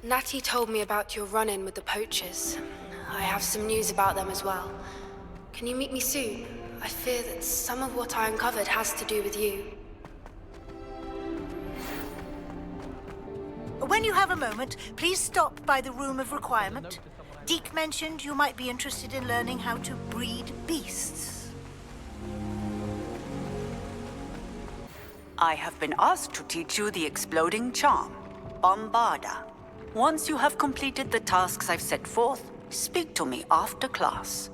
Natty told me about your run-in with the poachers. I have some news about them as well. Can you meet me soon? I fear that some of what I uncovered has to do with you. When you have a moment, please stop by the Room of Requirement. Deke mentioned you might be interested in learning how to breed beasts. I have been asked to teach you the exploding charm, Bombarda. Once you have completed the tasks I've set forth, speak to me after class.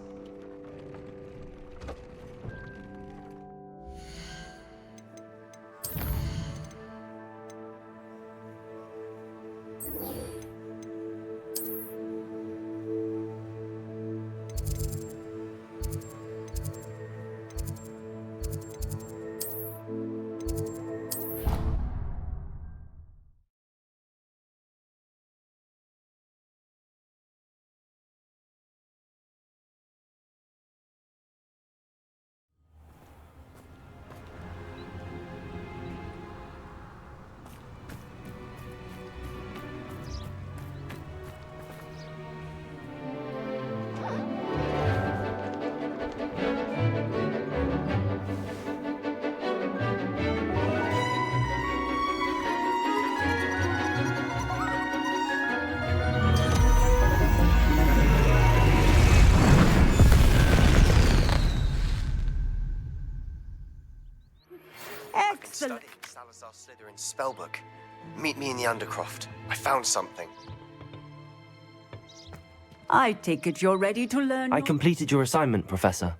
Excellent. Studying Salazar Slytherin's spellbook. Meet me in the Undercroft. I found something. I take it you're ready to learn. I completed your assignment, Professor.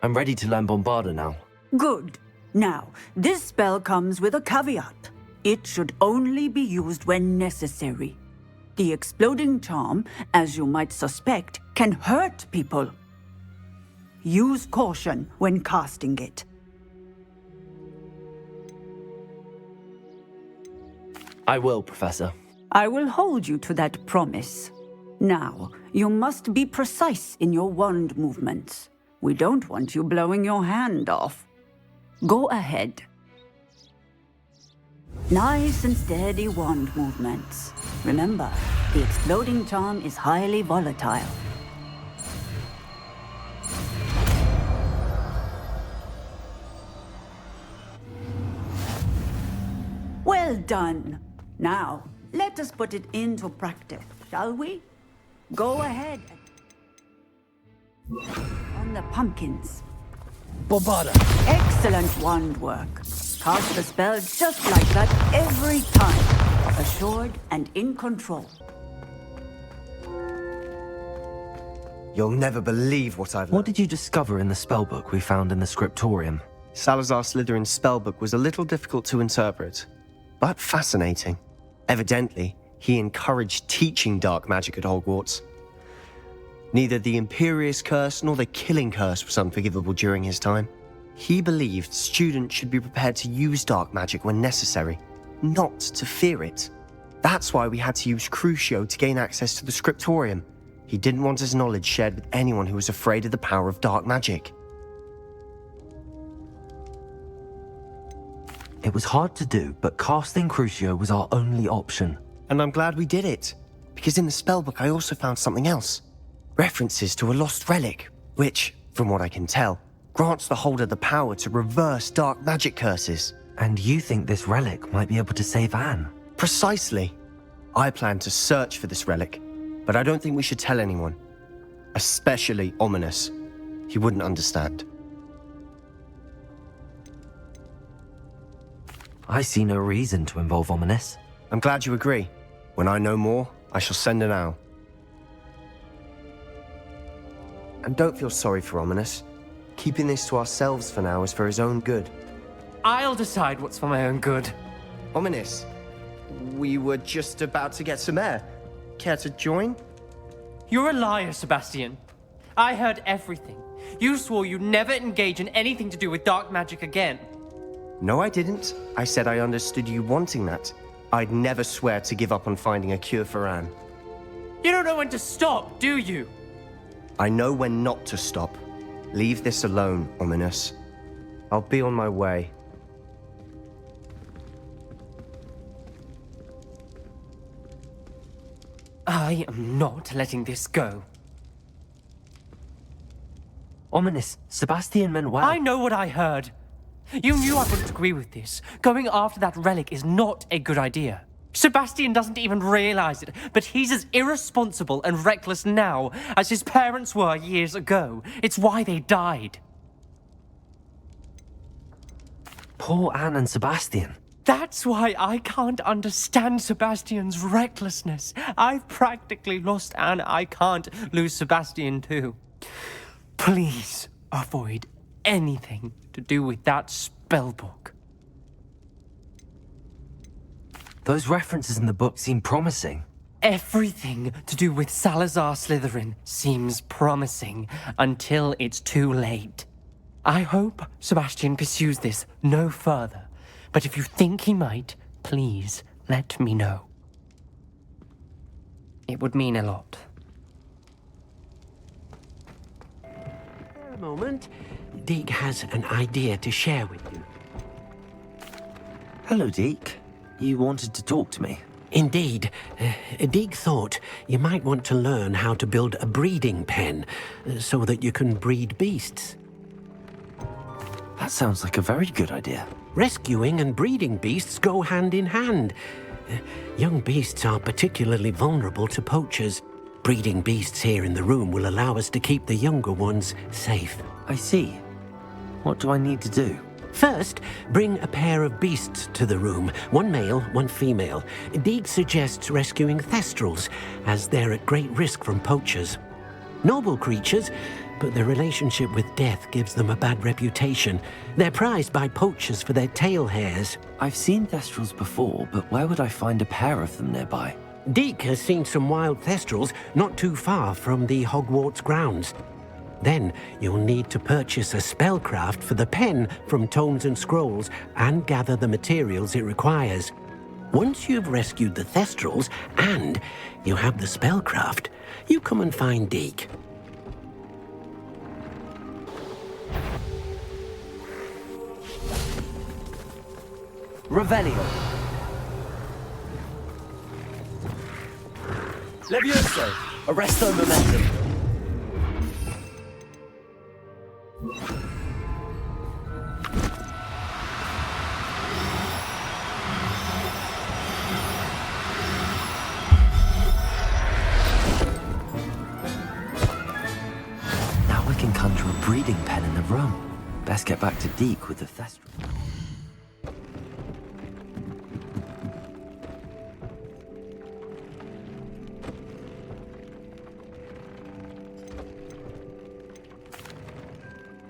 I'm ready to learn Bombarda now. Good. Now, this spell comes with a caveat. It should only be used when necessary. The exploding charm, as you might suspect, can hurt people. Use caution when casting it. I will, Professor. I will hold you to that promise. Now, you must be precise in your wand movements. We don't want you blowing your hand off. Go ahead. Nice and steady wand movements. Remember, the exploding charm is highly volatile. Well done. Now, let us put it into practice, shall we? Go ahead. On the pumpkins. Bombarda! Excellent wand work. Cast the spell just like that every time. Assured and in control. You'll never believe what I've learned. What did you discover in the spellbook we found in the scriptorium? Salazar Slytherin's spellbook was a little difficult to interpret, but fascinating. Evidently, he encouraged teaching dark magic at Hogwarts. Neither the Imperious Curse nor the Killing Curse was unforgivable during his time. He believed students should be prepared to use dark magic when necessary, not to fear it. That's why we had to use Crucio to gain access to the scriptorium. He didn't want his knowledge shared with anyone who was afraid of the power of dark magic. It was hard to do, but casting Crucio was our only option. And I'm glad we did it, because in the spellbook I also found something else. References to a lost relic, which, from what I can tell, grants the holder the power to reverse dark magic curses. And you think this relic might be able to save Anne? Precisely. I plan to search for this relic, but I don't think we should tell anyone. Especially Ominous. He wouldn't understand. I see no reason to involve Ominous. I'm glad you agree. When I know more, I shall send an owl. And don't feel sorry for Ominous. Keeping this to ourselves for now is for his own good. I'll decide what's for my own good. Ominous, we were just about to get some air. Care to join? You're a liar, Sebastian. I heard everything. You swore you'd never engage in anything to do with dark magic again. No, I didn't. I said I understood you wanting that. I'd never swear to give up on finding a cure for Anne. You don't know when to stop, do you? I know when not to stop. Leave this alone, Ominous. I'll be on my way. I am not letting this go. Ominous. Sebastian meant well. I know what I heard. You knew I wouldn't agree with this. Going after that relic is not a good idea. Sebastian doesn't even realize it, but he's as irresponsible and reckless now as his parents were years ago. It's why they died. Poor Anne and Sebastian. That's why I can't understand Sebastian's recklessness. I've practically lost Anne. I can't lose Sebastian too. Please avoid anything to do with that spellbook. Those references in the book seem promising. Everything to do with Salazar Slytherin seems promising until it's too late. I hope Sebastian pursues this no further, but if you think he might, please let me know. It would mean a lot. A moment. Deke has an idea to share with you. Hello, Deke. You wanted to talk to me? Indeed. Deke thought you might want to learn how to build a breeding pen so that you can breed beasts. That sounds like a very good idea. Rescuing and breeding beasts go hand in hand. Young beasts are particularly vulnerable to poachers. Breeding beasts here in the room will allow us to keep the younger ones safe. I see. What do I need to do? First, bring a pair of beasts to the room. One male, one female. Deke suggests rescuing thestrals, as they're at great risk from poachers. Noble creatures, but their relationship with death gives them a bad reputation. They're prized by poachers for their tail hairs. I've seen thestrals before, but where would I find a pair of them nearby? Deke has seen some wild thestrals not too far from the Hogwarts grounds. Then you'll need to purchase a spellcraft for the pen from Tomes and Scrolls and gather the materials it requires. Once you've rescued the thestrals and you have the spellcraft, you come and find Deke. Revelio. Levioso. Arresto momentum. Now we can conjure a breeding pen in the room. Best get back to Deke with the thestral.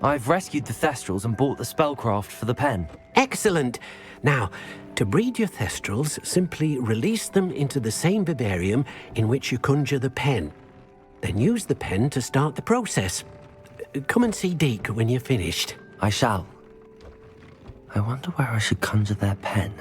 I've rescued the thestrals and bought the spellcraft for the pen. Excellent! Now, to breed your thestrals, simply release them into the same vivarium in which you conjure the pen. Then use the pen to start the process. Come and see Deke when you're finished. I shall. I wonder where I should conjure their pen.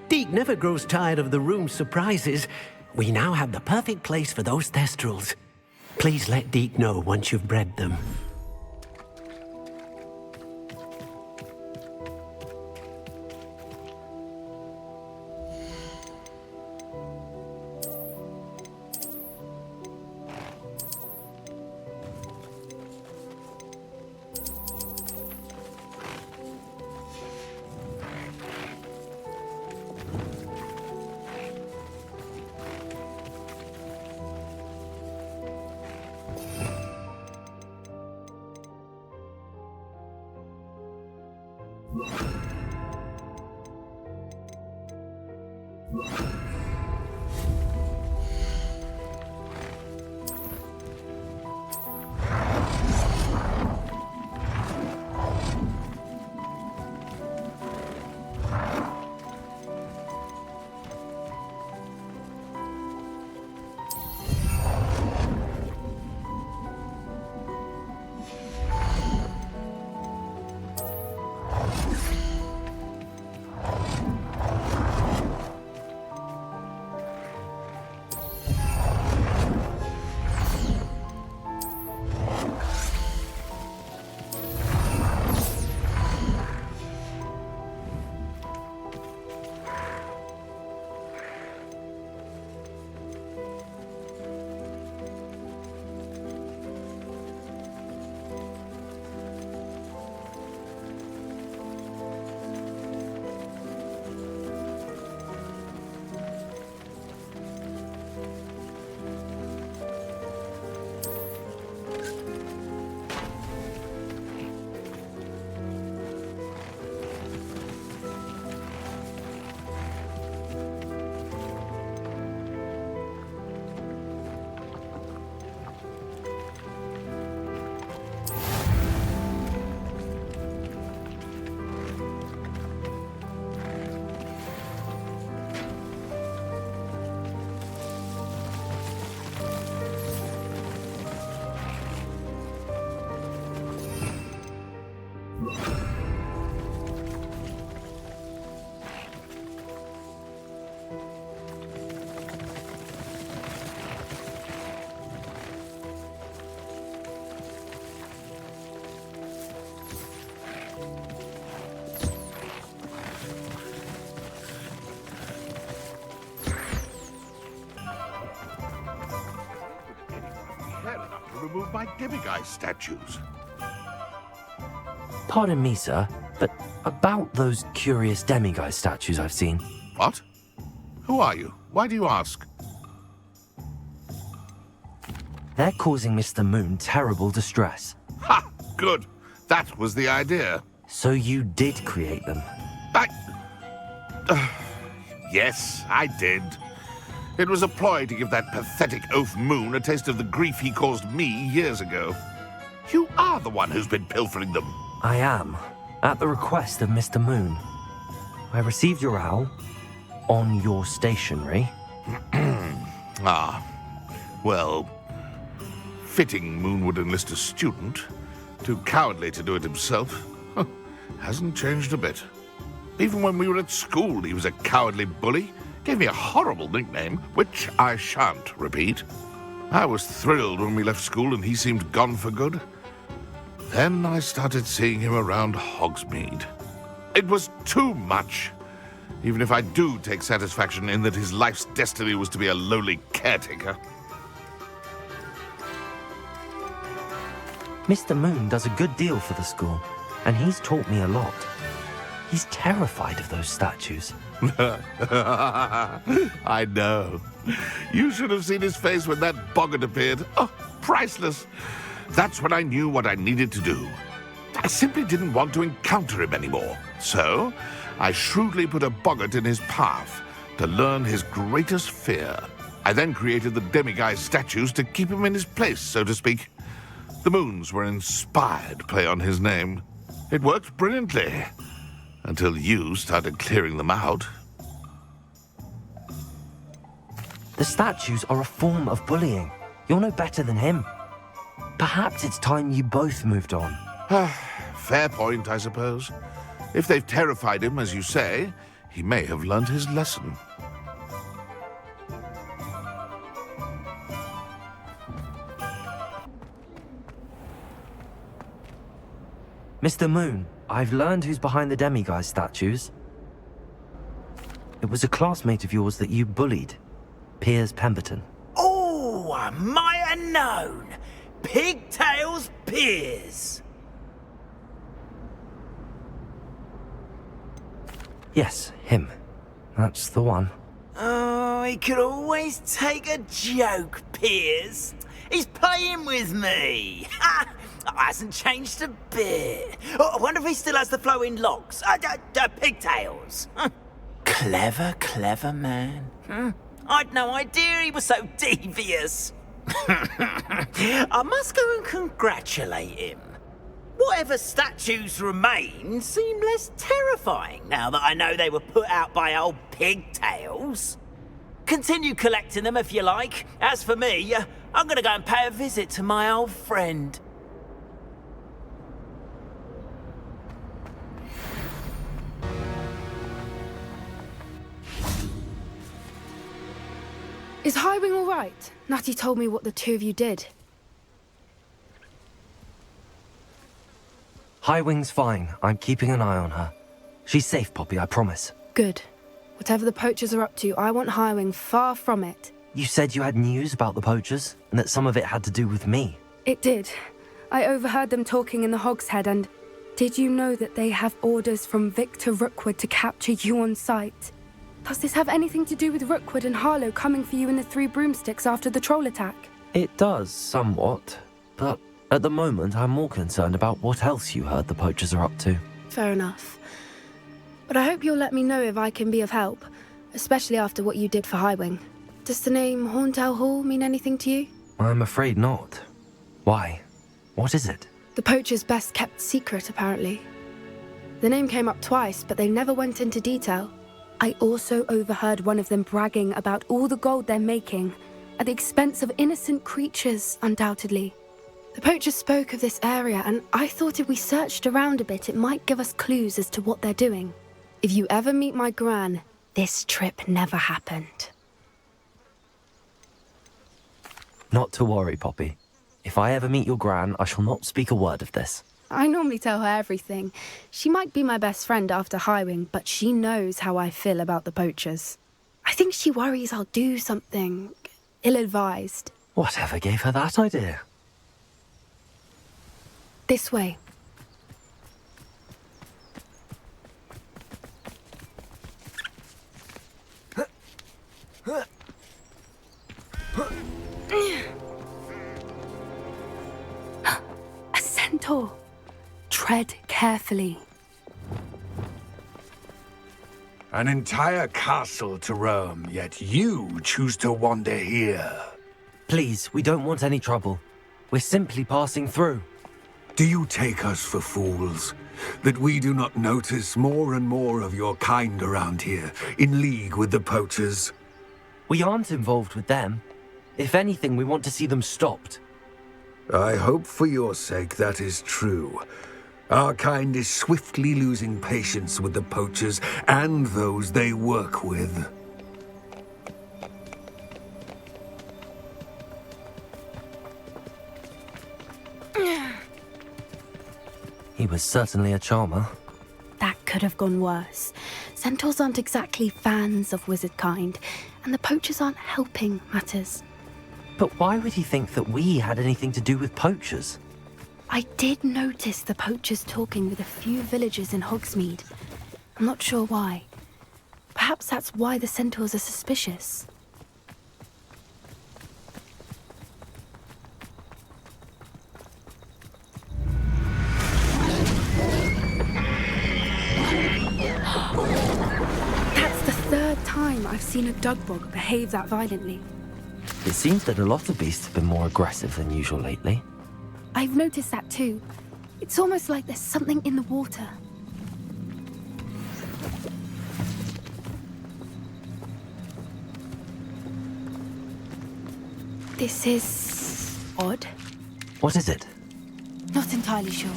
Deke never grows tired of the room's surprises. We now have the perfect place for those thestrals. Please let Deke know once you've bred them. care enough to remove my demiguise statues. Pardon me, sir, but about those curious demiguise statues I've seen. What? Who are you? Why do you ask? They're causing Mr. Moon terrible distress. Ha! Good. That was the idea. So you did create them? Yes, I did. It was a ploy to give that pathetic oaf Moon a taste of the grief he caused me years ago. You are the one who's been pilfering them. I am, at the request of Mr. Moon. I received your owl on your stationery. Ah, well, fitting Moon would enlist a student. Too cowardly to do it himself. Hasn't changed a bit. Even when we were at school, he was a cowardly bully. Gave me a horrible nickname, which I shan't repeat. I was thrilled when we left school and he seemed gone for good. Then I started seeing him around Hogsmeade. It was too much. Even if I do take satisfaction in that his life's destiny was to be a lowly caretaker. Mr. Moon does a good deal for the school, and he's taught me a lot. He's terrified of those statues. I know. You should have seen his face when that boggart appeared. Oh, priceless. That's when I knew what I needed to do. I simply didn't want to encounter him anymore. So, I shrewdly put a boggart in his path to learn his greatest fear. I then created the demiguise statues to keep him in his place, so to speak. The moons were inspired play on his name. It worked brilliantly. Until you started clearing them out. The statues are a form of bullying. You're no better than him. Perhaps it's time you both moved on. Fair point, I suppose. If they've terrified him, as you say, he may have learned his lesson. Mr. Moon, I've learned who's behind the demiguise statues. It was a classmate of yours that you bullied, Piers Pemberton. Oh, I might have known. Pigtails Piers. Yes, him. That's the one. Oh, he could always take a joke, Piers. He's playing with me. Ha! Hasn't changed a bit. Oh, I wonder if he still has the flowing locks. Pigtails. Clever, clever man. I'd no idea he was so devious. I must go and congratulate him. Whatever statues remain seem less terrifying now that I know they were put out by old Pigtails. Continue collecting them if you like. As for me, I'm going to go and pay a visit to my old friend. Is Highwing all right? Natty told me what the two of you did. Highwing's fine. I'm keeping an eye on her. She's safe, Poppy, I promise. Good. Whatever the poachers are up to, I want Highwing far from it. You said you had news about the poachers, and that some of it had to do with me. It did. I overheard them talking in the Hogshead, and did you know that they have orders from Victor Rookwood to capture you on sight? Does this have anything to do with Rookwood and Harlow coming for you in the Three Broomsticks after the troll attack? It does, somewhat. But at the moment, I'm more concerned about what else you heard the poachers are up to. Fair enough. But I hope you'll let me know if I can be of help, especially after what you did for Highwing. Does the name Horndale Hall mean anything to you? I'm afraid not. Why? What is it? The poachers' best-kept secret, apparently. The name came up twice, but they never went into detail. I also overheard one of them bragging about all the gold they're making, at the expense of innocent creatures, undoubtedly. The poachers spoke of this area, and I thought if we searched around a bit, it might give us clues as to what they're doing. If you ever meet my gran, this trip never happened. Not to worry, Poppy. If I ever meet your gran, I shall not speak a word of this. I normally tell her everything. She might be my best friend after Highwing, but she knows how I feel about the poachers. I think she worries I'll do something ill-advised. Whatever gave her that idea? This way. A centaur. Tread carefully. An entire castle to roam, yet you choose to wander here. Please, we don't want any trouble. We're simply passing through. Do you take us for fools? That we do not notice more and more of your kind around here, in league with the poachers? We aren't involved with them. If anything, we want to see them stopped. I hope for your sake that is true. Our kind is swiftly losing patience with the poachers and those they work with. He was certainly a charmer. That could have gone worse. Centaurs aren't exactly fans of wizard kind, and the poachers aren't helping matters. But why would he think that we had anything to do with poachers? I did notice the poachers talking with a few villagers in Hogsmeade. I'm not sure why. Perhaps that's why the centaurs are suspicious. That's the third time I've seen a dugbog behave that violently. It seems that a lot of beasts have been more aggressive than usual lately. I've noticed that too. It's almost like there's something in the water. This is odd. What is it? Not entirely sure,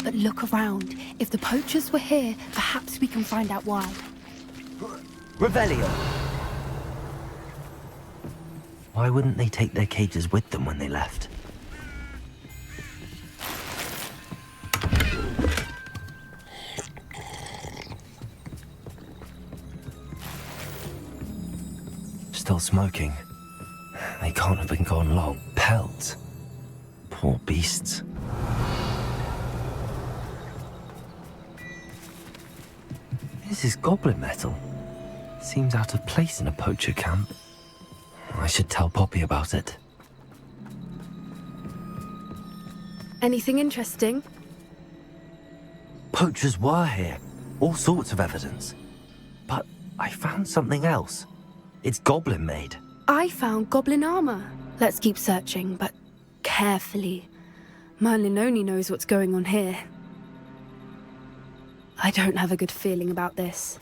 but look around. If the poachers were here, perhaps we can find out why. Revelio! Why wouldn't they take their cages with them when they left? Still smoking. They can't have been gone long. Pelts. Poor beasts. This is goblin metal. Seems out of place in a poacher camp. I should tell Poppy about it. Anything interesting? Poachers were here. All sorts of evidence. But I found something else. It's goblin made. I found goblin armor. Let's keep searching, but carefully. Merlin only knows what's going on here. I don't have a good feeling about this.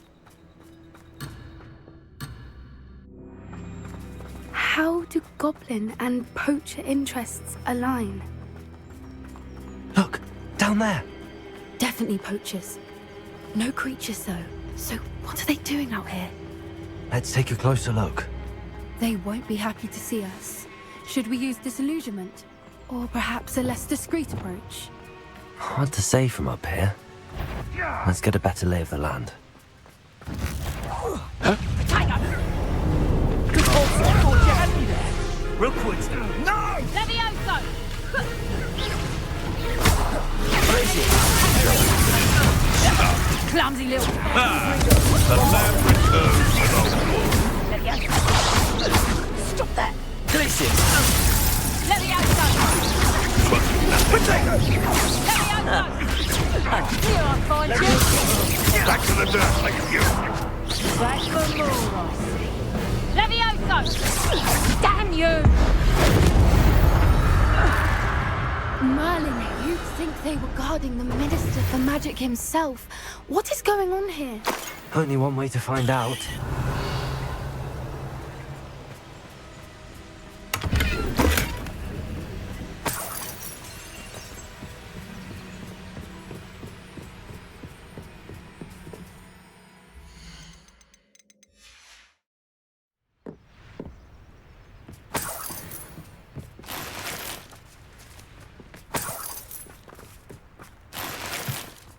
How do goblin and poacher interests align? Look, down there. Definitely poachers. No creatures though. So what are they doing out here? Let's take a closer look. They won't be happy to see us. Should we use disillusionment? Or perhaps a less discreet approach? Hard to say from up here. Let's get a better lay of the land. Real quick. No! Levioso! Clumsy little... The lamb returns without wool. Stop that! Listen. Levioso! Levioso! Here I find you! Back to the dirt like you. Back for more, I see. Levioso! Damn you! Merlin, you'd think they were guarding the Minister for Magic himself. What is going on here? Only one way to find out.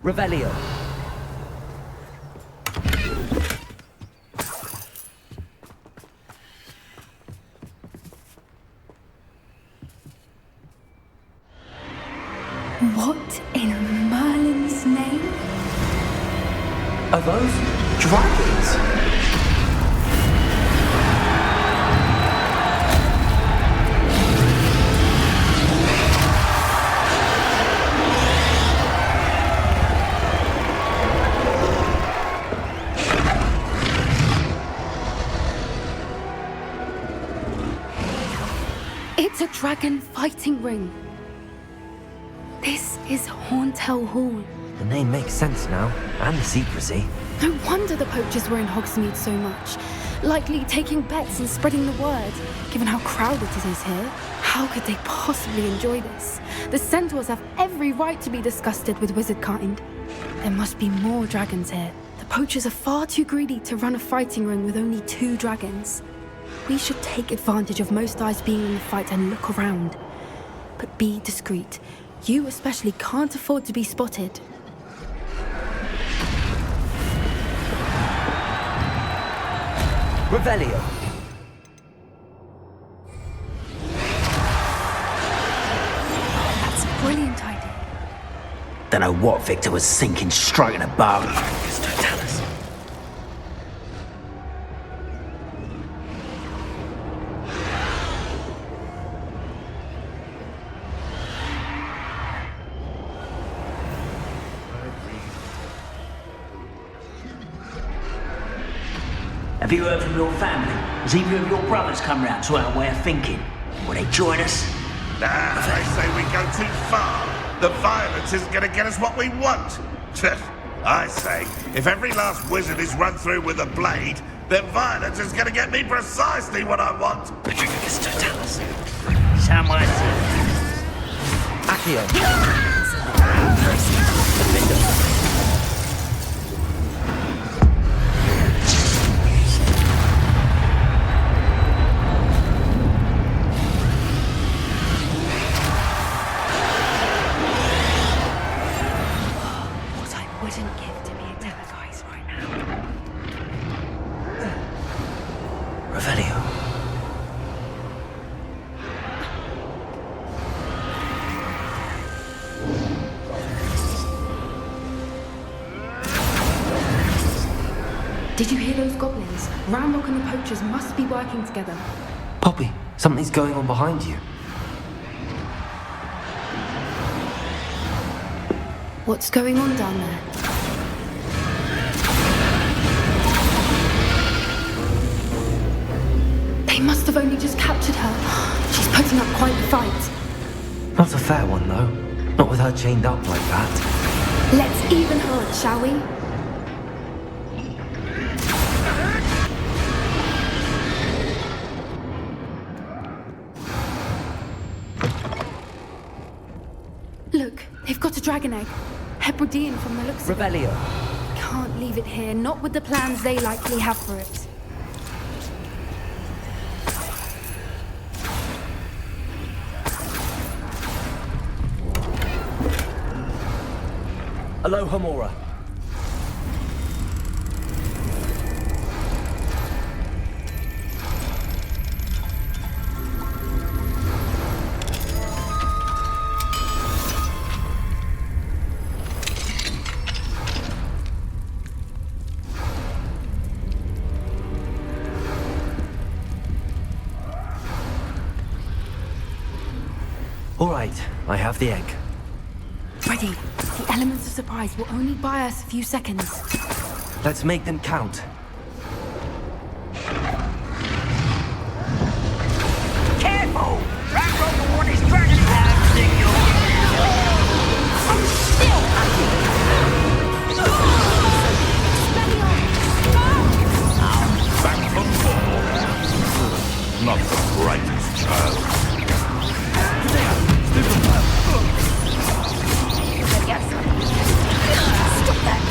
Revelio. What in Merlin's name? Are those dragons? It's a dragon fighting ring. This is Hauntel Hall. The name makes sense now, and the secrecy. No wonder the poachers were in Hogsmeade so much. Likely taking bets and spreading the word, given how crowded it is here. How could they possibly enjoy this? The centaurs have every right to be disgusted with wizard kind. There must be more dragons here. The poachers are far too greedy to run a fighting ring with only 2 dragons. We should take advantage of most eyes being in the fight and look around. But be discreet. You especially can't afford to be spotted. Revelio. That's a brilliant idea. Don't know what Victor was thinking, striking a bargain. Have you heard from your family? Has either of your brothers come round to our way of thinking? Will they join us? Nah, they say we go too far. The violence isn't going to get us what we want. I say, if every last wizard is run through with a blade, then violence is going to get me precisely what I want. Someone Accio. Wouldn't give to be a Demiguise right now. Revelio. Did you hear those goblins? Ramlock and the poachers must be working together. Poppy, something's going on behind you. What's going on down there? They must have only just captured her. She's putting up quite the fight. Not a fair one, though. Not with her chained up like that. Let's even her, shall we? Look, they've got a dragon egg. Hebridean from the looks of it. Revelio. Can't leave it here, not with the plans they likely have for it. Aloha Mora. All right, I have the egg. Ready. The elements of surprise will only buy us a few seconds. Let's make them count. Careful! Ramrock will want his dragon down, think I'm still Back from war. Not the brightest child. Stop that!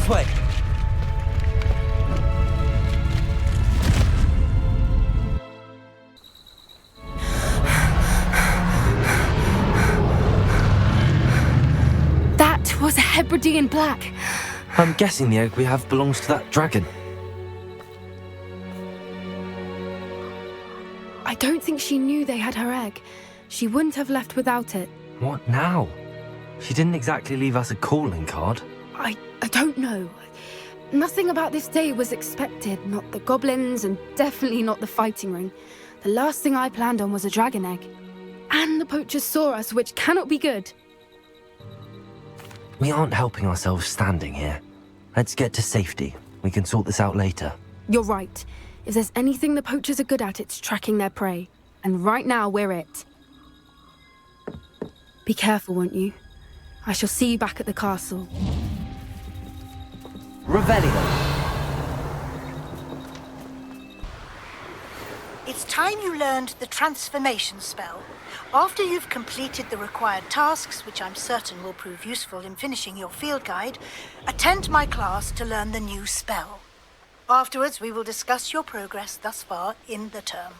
This way. That was a Hebridean black. I'm guessing the egg we have belongs to that dragon. I don't think she knew they had her egg. She wouldn't have left without it. What now? She didn't exactly leave us a calling card. I don't know. Nothing about this day was expected. Not the goblins, and definitely not the fighting ring. The last thing I planned on was a dragon egg. And the poachers saw us, which cannot be good. We aren't helping ourselves standing here. Let's get to safety. We can sort this out later. You're right. If there's anything the poachers are good at, it's tracking their prey. And right now, we're it. Be careful, won't you? I shall see you back at the castle. Revelio. It's time you learned the transformation spell. After you've completed the required tasks, which I'm certain will prove useful in finishing your field guide, attend my class to learn the new spell. Afterwards, we will discuss your progress thus far in the term.